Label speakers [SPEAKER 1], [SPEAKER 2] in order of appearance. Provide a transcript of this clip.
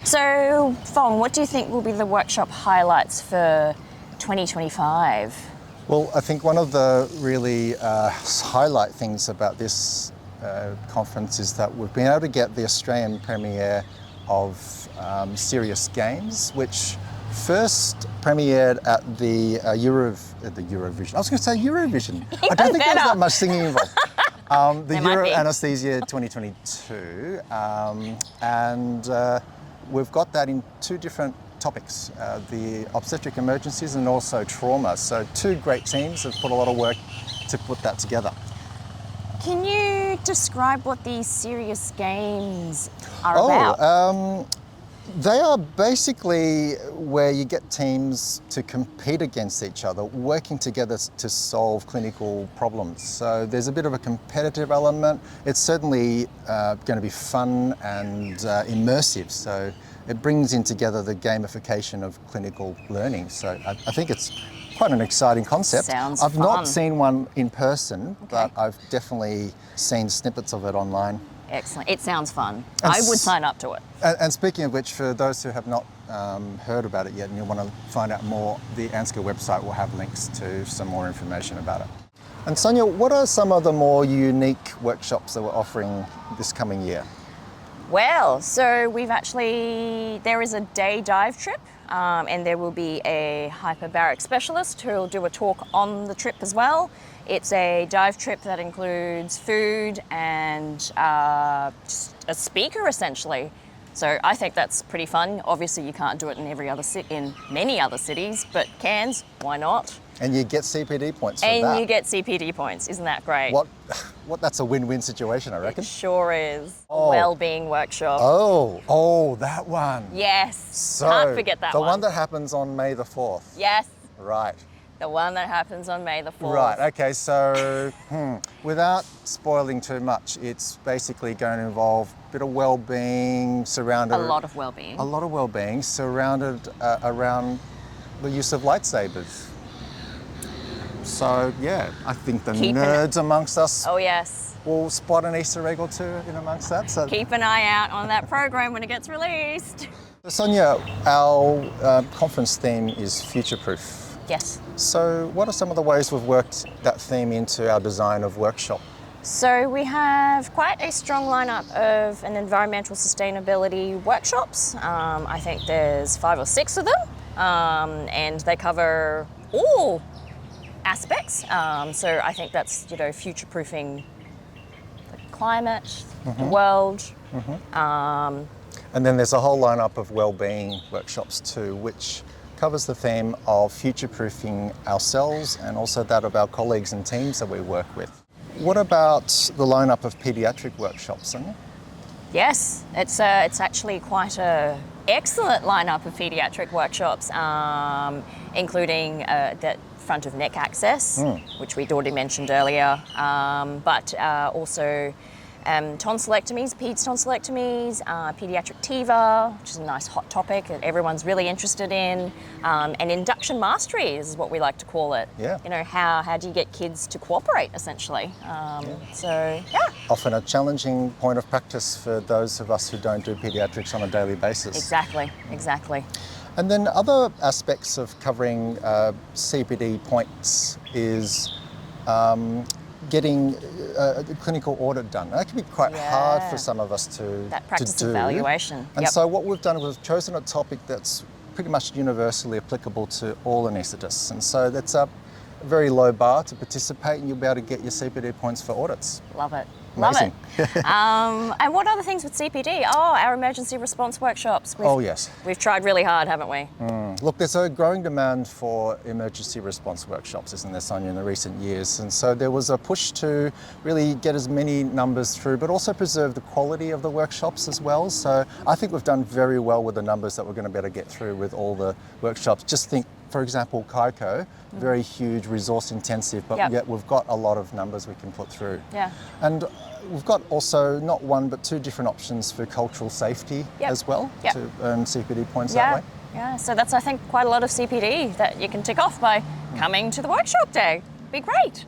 [SPEAKER 1] So, Phuong, what do you think will be the workshop highlights for 2025?
[SPEAKER 2] Well, I think one of the really highlight things about this conference is that we've been able to get the Australian premiere of Serious Games, which first premiered at the Eurovision. I was going to say Eurovision. I don't think there's that much singing involved. The Euro Anesthesia 2022, and we've got that in two different topics, the obstetric emergencies and also trauma. So two great teams have put a lot of work to put that together.
[SPEAKER 1] Can you describe what these Serious Games are about?
[SPEAKER 2] They are basically where you get teams to compete against each other, working together to solve clinical problems. So there's a bit of a competitive element. It's certainly going to be fun and immersive. So it brings in together the gamification of clinical learning. So I think it's quite an exciting concept.
[SPEAKER 1] Sounds
[SPEAKER 2] I've
[SPEAKER 1] fun.
[SPEAKER 2] not seen one in person, but I've definitely seen snippets of it online.
[SPEAKER 1] Excellent. It sounds fun. I would sign up to it.
[SPEAKER 2] And speaking of which, for those who have not heard about it yet and you want to find out more, the ANZCA website will have links to some more information about it. And Sonia, what are some of the more unique workshops that we're offering this coming year?
[SPEAKER 1] Well, so there is a day dive trip, and there will be a hyperbaric specialist who will do a talk on the trip as well. It's a dive trip that includes food and just a speaker essentially. So I think that's pretty fun. Obviously you can't do it in in many other cities, but Cairns, why not?
[SPEAKER 2] And you get CPD points for that.
[SPEAKER 1] And you get CPD points, isn't that great?
[SPEAKER 2] That's a win-win situation, I reckon.
[SPEAKER 1] It sure is. A well-being workshop.
[SPEAKER 2] Oh, that one.
[SPEAKER 1] Yes,
[SPEAKER 2] So,
[SPEAKER 1] can't forget that one.
[SPEAKER 2] The one that happens on May the 4th.
[SPEAKER 1] Yes.
[SPEAKER 2] Right.
[SPEAKER 1] The one that happens on May the 4th.
[SPEAKER 2] Right, okay, so without spoiling too much, it's basically going to involve a bit of well-being surrounded...
[SPEAKER 1] A lot of well-being.
[SPEAKER 2] A lot of well-being surrounded around the use of lightsabers. So, yeah, I think the nerds amongst us will spot an Easter egg or two in amongst that. So
[SPEAKER 1] keep an eye out on that program when it gets released.
[SPEAKER 2] Sonia, our conference theme is future-proof.
[SPEAKER 1] Yes.
[SPEAKER 2] So what are some of the ways we've worked that theme into our design of workshop?
[SPEAKER 1] So we have quite a strong lineup of an environmental sustainability workshops. I think there's 5 or 6 of them, and they cover all aspects. So I think that's, future-proofing the climate, the world.
[SPEAKER 2] And then there's a whole lineup of well-being workshops too, which covers the theme of future-proofing ourselves and also that of our colleagues and teams that we work with. What about the lineup of paediatric workshops, Sonia?
[SPEAKER 1] Yes, it's actually quite an excellent lineup of paediatric workshops, including that front of neck access, which we'd already mentioned earlier, but also tonsillectomies, peds tonsillectomies, paediatric TIVA, which is a nice hot topic that everyone's really interested in, and induction mastery is what we like to call it.
[SPEAKER 2] Yeah.
[SPEAKER 1] How do you get kids to cooperate, essentially? So, yeah.
[SPEAKER 2] Often a challenging point of practice for those of us who don't do paediatrics on a daily basis.
[SPEAKER 1] Exactly.
[SPEAKER 2] And then other aspects of covering CPD points is getting a clinical audit done. That can be quite hard for some of us to do.
[SPEAKER 1] That practice evaluation.
[SPEAKER 2] And so what we've done is we've chosen a topic that's pretty much universally applicable to all anaesthetists. And so that's a very low bar to participate, and you'll be able to get your CPD points for audits.
[SPEAKER 1] Love it.
[SPEAKER 2] Amazing.
[SPEAKER 1] Love it. And what other things with CPD? Our emergency response workshops.
[SPEAKER 2] Yes.
[SPEAKER 1] We've tried really hard, haven't we?
[SPEAKER 2] Look, there's a growing demand for emergency response workshops, isn't there, Sonia, in the recent years? And so there was a push to really get as many numbers through, but also preserve the quality of the workshops as well. So I think we've done very well with the numbers that we're going to be able to get through with all the workshops. Just think, for example, CAICO, very huge, resource intensive, but yet we've got a lot of numbers we can put through.
[SPEAKER 1] Yeah.
[SPEAKER 2] And we've got also not one, but 2 different options for cultural safety as well to earn CPD points that way.
[SPEAKER 1] Yeah, so that's, I think, quite a lot of CPD that you can tick off by coming to the workshop day. Be great.